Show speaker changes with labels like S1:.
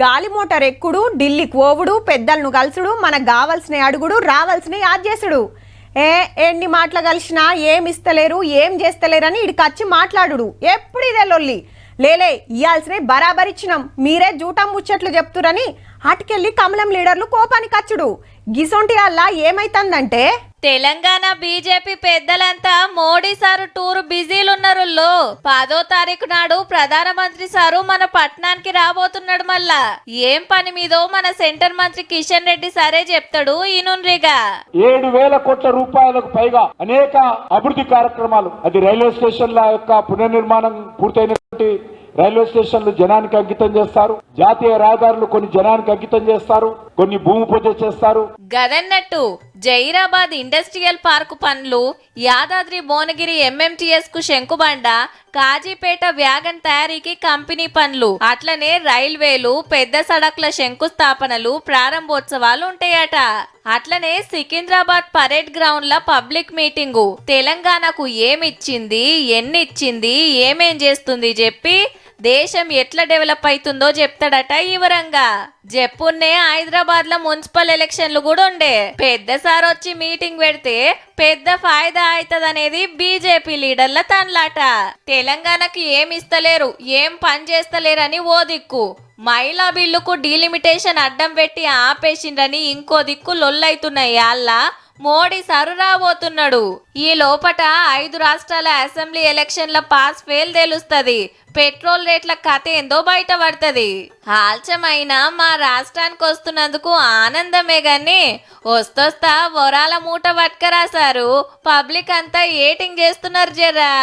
S1: గాలి మోటార్ ఎక్కుడు, ఢిల్లీకి ఓవుడు, పెద్దలను కలుసుడు, మనకు కావాల్సిన అడుగుడు, రావాల్సిన ఆద్యేసుడు. ఎన్ని మాటలు కలిసినా ఏమి ఇస్తలేరు, ఏం చేస్తలేరని ఇడికి వచ్చి మాట్లాడు. ఎప్పుడు ఇదే లొల్లి. లేలే ఇయ్యాల్సినవి బరాబర్ ఇచ్చినాం, మీరే జూటం ముచ్చట్లు చెప్తురని అటుకెళ్ళి కమలం లీడర్లు కోపానికి వచ్చుడు. గిసొంటి అల్లా ఏమైతుందంటే
S2: తెలంగాణ బీజేపీ పెద్దలంతా మోడీ సారు టూర్ బిజీలున్నారు. 10వ తారీఖు నాడు ప్రధానమంత్రి సారు మన పట్నానికి రాబోతున్నాడు. మళ్ళా ఏం పని మీదో మన సెంటర్ మంత్రి కిషన్ రెడ్డి సరే చెప్తాడు. ఈనుండ్రిగా
S3: 7,000 కోట్ల రూపాయలకు పైగా అనేక అభివృద్ధి కార్యక్రమాలు, అది రైల్వే స్టేషన్ల యొక్క పునర్నిర్మాణం పూర్తయినటువంటి రైల్వే స్టేషన్లు జనానికి అంకితం చేస్తారు. జాతీయ రహదారులు కొన్ని జనానికి అంకితం చేస్తారు, కొన్ని భూమి పూజ చేస్తారు.
S2: గదన్నట్టు జైరాబాద్ ఇండస్ట్రియల్ పార్క్ పనులు, యాదాద్రి భువనగిరి ఎంఎంటీఎస్ కు శంకుబండ, కాజీపేట వ్యాగన్ తయారీకి కంపెనీ పనులు, అట్లనే రైల్వేలు, పెద్ద సడక్ల శంకుస్థాపనలు, ప్రారంభోత్సవాలు ఉంటాయట. అట్లనే సికింద్రాబాద్ పరేడ్ గ్రౌండ్ ల పబ్లిక్ మీటింగు, తెలంగాణకు ఏమిచ్చింది, ఎన్ని ఇచ్చింది, ఏమేం చేస్తుంది చెప్పి దేశం ఎట్లా డెవలప్ అవుతుందో చెప్తాడట. వివరంగా చెప్పున్నే హైదరాబాద్ లో మున్సిపల్ ఎలక్షన్లు కూడా ఉండే. పెద్ద సార్ వచ్చి మీటింగ్ పెడితే పెద్ద ఫాయిదా అవుతుందనేది బీజేపీ లీడర్ల తన్లాట. తెలంగాణకి ఏం ఇస్తలేరు, ఏం పని చేస్తలేరని ఓ దిక్కు, మహిళా బిల్లుకు డీలిమిటేషన్ అడ్డం పెట్టి ఆపేసిండ్రని ఇంకో దిక్కు లొల్లైతున్నాయి. అల్లా మోడీ సారు రాబోతున్నాడు. ఈ లోపట 5 రాష్ట్రాల అసెంబ్లీ ఎలక్షన్ల పాస్ ఫెయిల్ తెలుస్తుంది. పెట్రోల్ రేట్ల కథ ఏందో బయట పడుతుంది. ఆల్చమైన మా రాష్ట్రానికి వస్తున్నందుకు ఆనందమే గాని వస్తొస్తా వరాల మూట పట్టుకరాసారు. పబ్లిక్ అంతా ఏటింగ్ చేస్తున్నారు జరా.